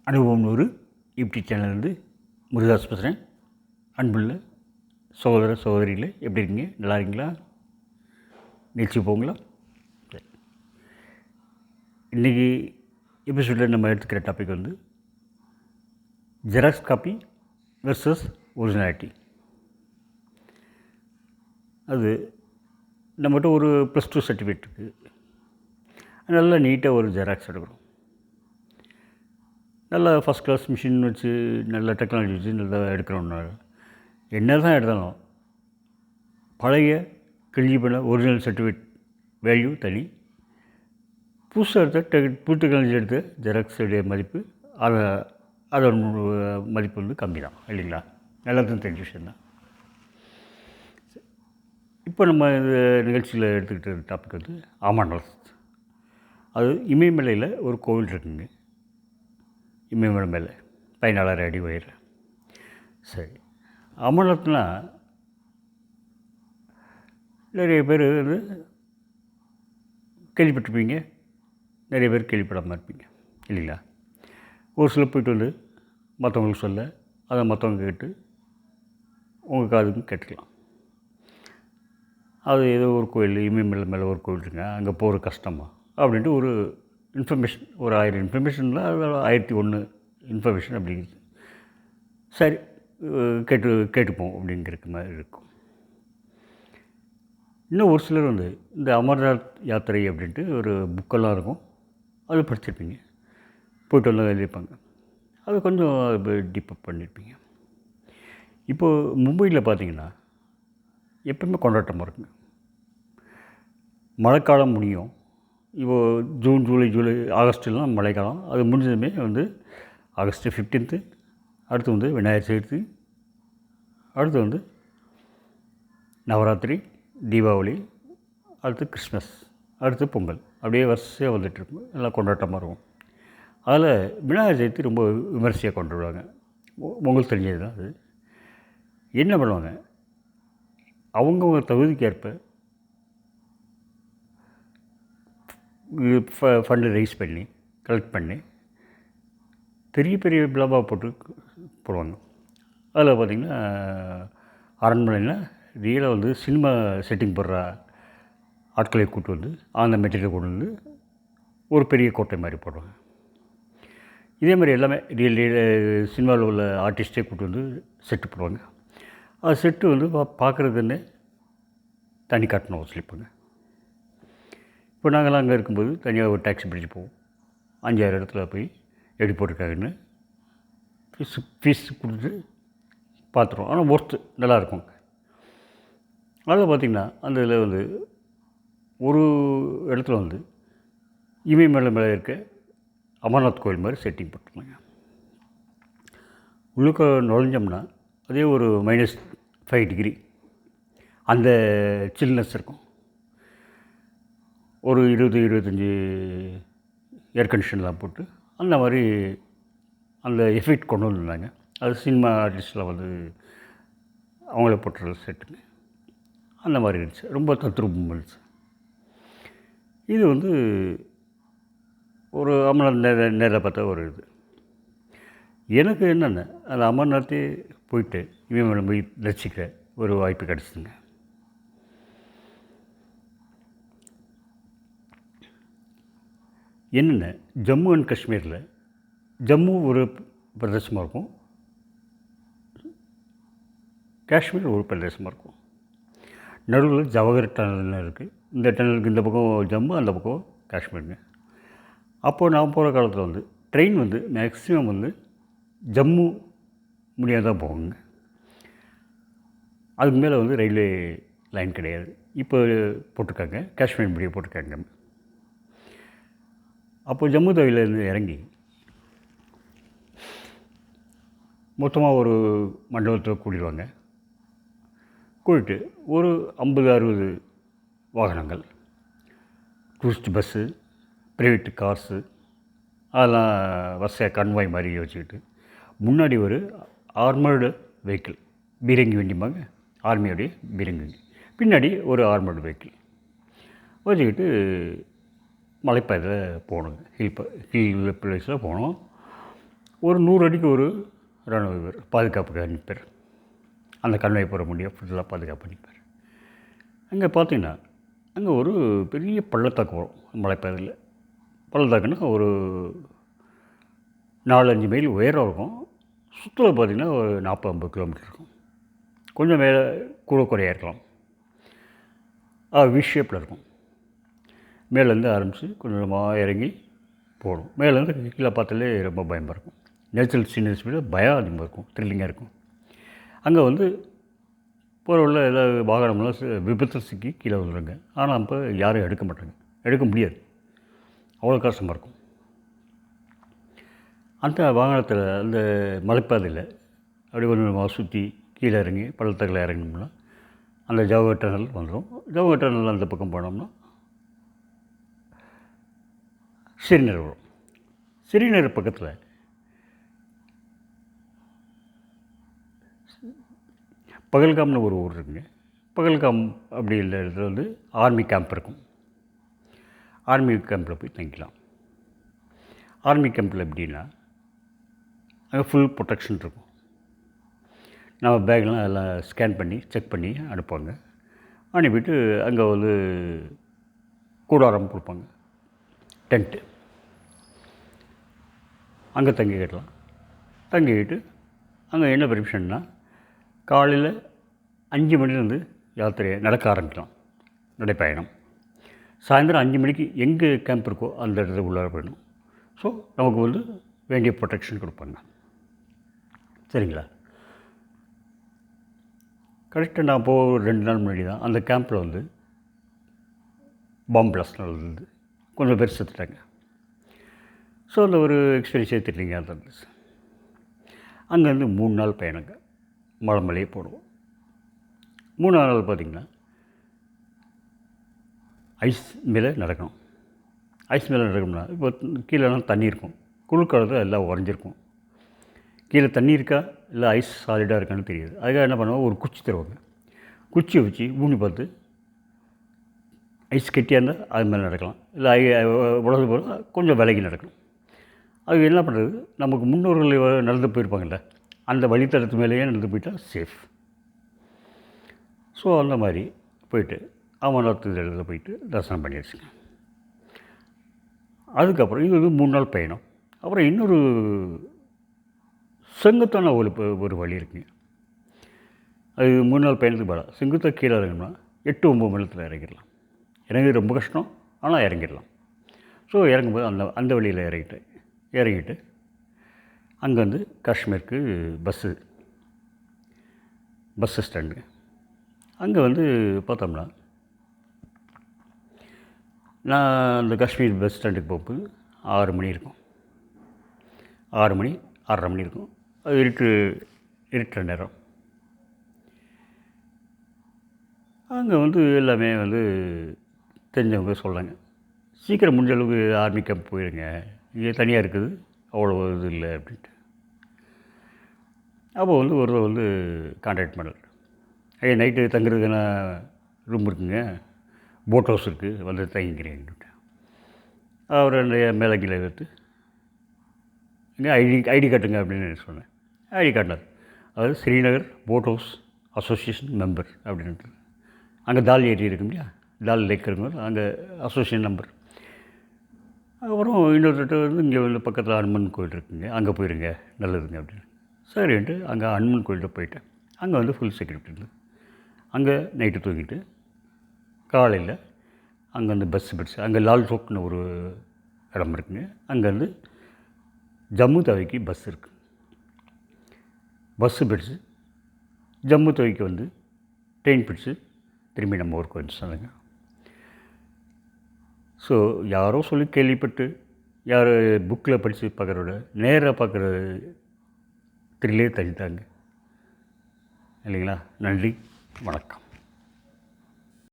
அனுபவம் நூறு யூடியூப் சேனல்லேருந்து முருகாஸ் பேசுகிறேன். அன்புள்ள சகோதர சகோதரிகளே, எப்படி இருக்கீங்க? நல்லா இருக்கீங்களா? நிகழ்ச்சி போங்களா? சரி, இன்றைக்கி எபிசோடில் நம்ம எடுத்துக்கிற டாபிக் வந்து ஜெராக்ஸ் காப்பி வெர்சஸ் ஒரிஜினாலிட்டி. அது நம்மகிட்ட ஒரு +2 சர்டிஃபிகேட் இருக்குது, நல்லா நீட்டாக ஒரு ஜெராக்ஸ் எடுக்கிறோம். நல்லா ஃபஸ்ட் கிளாஸ் மிஷின் வச்சு நல்ல டெக்னாலஜி வச்சு நல்லா எடுக்கிறோம்னா என்ன தான் எடுத்தாலும் பழைய கிழிஞ்சி பண்ண ஒரிஜினல் சர்டிஃபிகேட் வேல்யூ தனி. புதுசாக எடுத்த புது டெக்னாலஜி எடுத்த ஜெராக்ஸுடைய மதிப்பு அதோட மதிப்பு வந்து கம்மி தான், இல்லைங்களா? எல்லாத்துக்கும் தெரிஞ்ச விஷயந்தான். இப்போ நம்ம இந்த நிகழ்ச்சியில் எடுத்துக்கிட்ட டாபிக் வந்து அமர்நாத். அது இமயமலையில் ஒரு கோவில் இருக்குங்க, இமயமலை மேலே 14 அடி உயரம். சரி, அமர்நாத்னா நிறைய பேர் வந்து கேள்விப்பட்டிருப்பீங்க, நிறைய பேர் கேள்விப்படாமல் இருப்பீங்க, இல்லைங்களா? ஒரு சில போய்ட்டு வந்து மற்றவங்களுக்கு சொல்ல, அதை மற்றவங்க கேட்டு உங்கள் காதுக்கும் கேட்டுக்கலாம். அது ஏதோ ஒரு கோயில், இமயமலை மேலே ஒரு கோயில் இருக்குங்க, அங்கே போகிற கஷ்டமா அப்படின்ட்டு ஒரு இன்ஃபர்மேஷன், ஒரு 1000 இன்ஃபர்மேஷனில் அது 1001 இன்ஃபர்மேஷன் அப்படிங்கிறது. சரி, கேட்டுப்போம் அப்படிங்கிற மாதிரி இருக்கும். இன்னும் ஒரு சிலர் வந்து இந்த அமர்நாத் யாத்திரை அப்படின்ட்டு ஒரு புக்கெல்லாம் இருக்கும், அது படிச்சிருப்பீங்க, போய்ட்டு வந்து எழுதியிருப்பாங்க, அது கொஞ்சம் டீப்பப் பண்ணியிருப்பீங்க. இப்போது மும்பையில் பார்த்திங்கன்னா எப்பவுமே கொண்டாட்டமாக இருக்குங்க. மழைக்காலம் முடியும், இப்போது ஜூன், ஜூலை, ஆகஸ்ட்லாம் மழைக்காலம். அது முடிஞ்சதுமே வந்து ஆகஸ்ட் 15, அடுத்து வந்து விநாயகர் சதுர்த்தி, அடுத்து வந்து நவராத்திரி, தீபாவளி, அடுத்து கிறிஸ்மஸ், அடுத்து பொங்கல், அப்படியே வரிசையாக வந்துட்டுருக்கும், நல்லா கொண்டாட்டமாக இருக்கும். அதில் விநாயகர் சதுர்த்தி ரொம்ப விமர்சையாக கொண்டாடுவாங்க. உங்களுக்கு தெரிஞ்சது தான். அது என்ன பண்ணுவாங்க, அவங்கவுங்க தகுதிக்கு ஏற்ப ஃபண்டு ரைஸ் பண்ணி கலெக்ட் பண்ணி பெரிய பெரிய விழாவாக போடுவாங்க. அதில் பார்த்திங்கன்னா அரண்மனையில் ரியலாக வந்து சினிமா செட்டிங் போடுற ஆட்களை கூப்பிட்டு வந்து அந்த மெட்டீரியல் கொண்டு வந்து ஒரு பெரிய கோட்டை மாதிரி போடுவாங்க. இதே மாதிரி எல்லாமே ரியல் சினிமாவில் உள்ள ஆர்டிஸ்ட்டே கூப்பிட்டு வந்து செட்டு போடுவாங்க. அது செட்டு வந்து பார்க்குறதுன்னு தனி கட்டணம் வசூலிப்பாங்க. இப்போ நாங்கள்லாம் அங்கே இருக்கும்போது தனியாக ஒரு டாக்ஸி பிடிச்சி போவோம், 5-6 இடத்துல போய் எப்படி போட்டிருக்காங்கன்னு ஃபீஸ் கொடுத்து பார்த்துருவோம். ஆனால் ஒர்த்து நல்லாயிருக்கும். அதில் பார்த்திங்கன்னா அந்த இதில் வந்து ஒரு இடத்துல வந்து இமயமலை மேலே இருக்க அமர்நாத் கோயில் மாதிரி செட்டிங் போட்டுருந்தாங்க. உள்ளுக்க நுழைஞ்சோம்னா அதே ஒரு -5 டிகிரி அந்த சில்னஸ் இருக்கும். ஒரு 20-25 ஏர் கண்டிஷன்லாம் போட்டு அந்த மாதிரி அந்த எஃபெக்ட் கொண்டு வந்திருந்தாங்க. அது சினிமா ஆர்டிஸ்ட்லாம் வந்து அவங்கள போட்டுற செட்டுங்க, அந்த மாதிரி இருந்துச்சு. ரொம்ப தத்ரூபம் இருந்துச்சு. இது வந்து ஒரு அமர்நாத் நேரில் பார்த்தா ஒரு இது. எனக்கு என்னென்ன அந்த அமர்நாத்தே போயிட்டு இமயமலை போய் தரிசிக்கிற ஒரு வாய்ப்பு கிடச்சிதுங்க. என்னென்ன, ஜம்மு அண்ட் காஷ்மீரில் ஜம்மு ஒரு பிரதேசமாக இருக்கும், காஷ்மீர் ஒரு பிரதேசமாக இருக்கும். நடுவில் ஜவஹர் டனல்னு இருக்குது. இந்த டனலுக்கு இந்த பக்கம் ஜம்மு, அந்த பக்கம் காஷ்மீருங்க. அப்போது நான் போகிற காலத்தில் வந்து ட்ரெயின் வந்து மேக்ஸிமம் வந்து ஜம்மு முடியாது தான் போகுங்க. அதுக்கு மேலே வந்து ரயில்வே லைன் கிடையாது. இப்போ போட்டிருக்காங்க, காஷ்மீர் முடிய போட்டிருக்காங்க. அப்போது ஜம்மு தவிலேருந்து இறங்கி மொத்தமாக ஒரு மண்டபத்தில் கூட்டிடுவாங்க. கூட்டிட்டு ஒரு 50-60 வாகனங்கள், டூரிஸ்ட் பஸ்ஸு, ப்ரைவேட்டு கார்ஸு, அதெல்லாம் வரிசையாக கன்வாய் மாதிரி வச்சுக்கிட்டு முன்னாடி ஒரு ஆர்மர்டு வெஹிக்கிள், பீரங்கி வண்டிம்பாங்க, ஆர்மியோடைய பீரங்கி வண்டி, பின்னாடி ஒரு ஆர்மர்டு வெஹிக்கிள் வச்சுக்கிட்டு மலைப்பாதையில் போகணுங்க. ஹில் ப்ளேஸில் போனோம். ஒரு 100 அடிக்கு ஒரு இராணுவ வீரர் பாதுகாப்புக்காக நிற்பார். அந்த கன்வாய் போகிற முடியும் ஃபுல்லாக பாதுகாப்பு நிற்பார். அங்கே பார்த்தீங்கன்னா அங்கே ஒரு பெரிய பள்ளத்தாக்கு வரும் மலைப்பாதையில். பள்ளத்தாக்குன்னா ஒரு 4-5 மைல் உயரம் இருக்கும். சுற்றுலா பார்த்திங்கன்னா ஒரு 40-50 கிலோமீட்டர் இருக்கும். கொஞ்சம் மேலே கூட குறையாக இருக்கலாம். வி ஷேப்பில் இருக்கும். மேலேருந்து ஆரம்பித்து கொஞ்சம் கொஞ்சமாக இறங்கி போகணும். மேலேருந்து கீழே பார்த்தாலே ரொம்ப பயமாக இருக்கும். நேச்சுரல் சீனரிஸ் விட பயம் அதிகமாக இருக்கும், த்ரில்லிங்காக இருக்கும். அங்கே வந்து போகிற உள்ள ஏதாவது வாகனம்லாம் விபத்தில் சிக்கி கீழே விழுறாங்க. ஆனால் அப்போ யாரும் எடுக்க மாட்டாங்க, எடுக்க முடியாது, அவ்வளோ கஷ்டமாக இருக்கும். அந்த வாகனத்தில் அந்த மலைப்பாதையில் அப்படி கொஞ்சமாக சுற்றி கீழே இறங்கி பள்ளத்தாக்கில் இறங்கினோம்னா அந்த ஜவஹர் டனல் வந்துடும். ஜவஹர் டனல் அந்த பக்கம் போனோம்னா ஸ்ரீநகர் வரும். ஸ்ரீநகர் பக்கத்தில் பகல்காம்னு ஒரு ஊர் இருக்குங்க. பகல்காம் அப்படி இல்லை இடத்துல வந்து ஆர்மி கேம்ப் இருக்கும். ஆர்மி கேம்பில் போய் தங்கிக்கலாம். ஆர்மி கேம்பில் எப்படின்னா அங்கே ஃபுல் ப்ரொடெக்ஷன் இருக்கும். நம்ம பேக்லாம் எல்லாம் ஸ்கேன் பண்ணி செக் பண்ணி அனுப்புவாங்க. அனுப்பிட்டு அங்கே வந்து கூடாரம் கொடுப்பாங்க, டென்ட்டு. அங்கே தங்கிக்கிடலாம். தங்கிக்கிட்டு அங்கே என்ன பெர்மிஷன்னா காலையில் 5 மணிலேருந்து யாத்திரையை நடக்க ஆரம்பிக்கலாம், நடைப்பயணம். சாயந்தரம் 5 மணிக்கு எங்கே கேம்ப் இருக்கோ அந்த இடத்துக்கு உள்ளார போயிடணும். ஸோ நமக்கு வந்து வேண்டிய ப்ரொடெக்ஷன் கொடுப்பாங்க. சரிங்களா? கரெக்டாக நான் போக ஒரு 2 நாள் முன்னாடி தான் அந்த கேம்பில் வந்து பாம்பு பிளாஸ்ட் நடந்தது. கொஞ்சம் பேர் செத்துட்டாங்க. ஸோ அந்த ஒரு எக்ஸ்பீரியன்ஸே தெரியலிங்க. அந்த இருந்துச்சு. அங்கேருந்து 3 நாள் பயணங்க, மலையே போடுவோம். 3ஆவது நாள் பார்த்திங்கன்னா ஐஸ் மேலே நடக்கணும். ஐஸ் மேலே நடக்கணும்னா இப்போ கீழேலாம் தண்ணி இருக்கும். குளிர்காலத்தில் எல்லாம் உறைஞ்சிருக்கும். கீழே தண்ணி இருக்கா இல்லை ஐஸ் சாலிடாக இருக்கான்னு தெரியாது. அதுக்காக என்ன பண்ணுவாங்க, ஒரு குச்சி தருவாங்க. குச்சியை வச்சு ஊனி பார்த்து ஐஸ் கெட்டியாக இருந்தால் அது மேலே நடக்கலாம், இல்லை உலக போல கொஞ்சம் விலகி நடக்கணும். அது என்ன பண்ணுறது, நமக்கு முன்னோர்கள் நடந்து போயிருப்பாங்கள்ல, அந்த வழித்தடத்து மேலேயே நடந்து போயிட்டால் சேஃப். ஸோ அந்த மாதிரி போயிட்டு அமர்நாத் இடத்துல போயிட்டு தரிசனம் பண்ணிடுச்சுங்க. அதுக்கப்புறம் இது வந்து 3 நாள் பயணம். அப்புறம் இன்னொரு செங்குத்தான ஒரு வழி இருக்குங்க. அது 3 நாள் பயணத்துக்கு மேலே செங்குத்தாக கீழே இறங்கணும்னா 8-9 மணி நேரத்தில் இறங்கிடலாம். இறங்குறது ரொம்ப கஷ்டம், ஆனால் இறங்கிடலாம். ஸோ இறங்கும்போது அந்த வழியில் இறங்கிட்டு அங்கேருந்து காஷ்மீருக்கு பஸ்ஸு ஸ்டாண்டு. அங்கே வந்து பார்த்தோம்னா நான் அந்த காஷ்மீர் பஸ் ஸ்டாண்டுக்கு போகும்போது 6 மணி இருக்கும். 6 மணி 6:30 மணி இருக்கும். அது இருட்டுற நேரம். அங்கே வந்து எல்லாமே வந்து தெரிஞ்சவங்க சொல்கிறாங்க, சீக்கிரம் முடிஞ்ச அளவுக்கு ஆர்மி கேம்ப் போயிடுங்க, இங்கே தனியாக இருக்குது, அவ்வளோ இது இல்லை அப்படின்ட்டு. அப்போ வந்து ஒருத்தர் வந்து கான்டாக்ட் பண்ணார். நைட்டு தங்குறதுக்கான ரூம் இருக்குங்க, போட் ஹவுஸ் இருக்குது, வந்து தங்கிக்கிறேன்ட்டு. அவர் அந்த மேலே கீழே எடுத்து இங்கே ஐடி காட்டுங்க அப்படின்னு சொன்னேன். ஐடி காட்டினார். அதாவது Srinagar boat house association member அப்படின்ட்டு. அங்கே தால் ஏரி இருக்கும் இல்லையா, தால் லேக் இருக்கும்போது அங்கே அசோசியேஷன் நம்பர். அப்புறம் இன்னொருத்தர் வந்து இங்கே வந்து பக்கத்தில் ஹனுமன் கோயில் இருக்குங்க, அங்கே போயிருங்க, நல்லதுங்க அப்படின்னு. சரின்ட்டு அங்கே ஹனுமன் கோயில்கிட்ட போயிட்டேன். அங்கே வந்து ஃபுல் செக்யூரிட்டி இருந்தது. அங்கே நைட்டு தூங்கிட்டு காலையில் அங்கேருந்து பஸ்ஸு அங்கே லால் சோக்னு ஒரு இடம் இருக்குங்க. அங்கேருந்து ஜம்மு தவிக்கு பஸ் இருக்குது. பஸ்ஸு பிடிச்சி ஜம்மு தவிக்கு வந்து ட்ரெயின் பிடிச்சி திரும்பி நம்ம ஊருக்கு வந்து சொன்னாங்க. ஸோ யாரோ சொல்லி கேள்விப்பட்டு யார் புக்கில் படித்து பார்க்குறத நேராக பார்க்குற த்ரில்லே தள்ளிட்டாங்க இல்லைங்களா. நன்றி, வணக்கம்.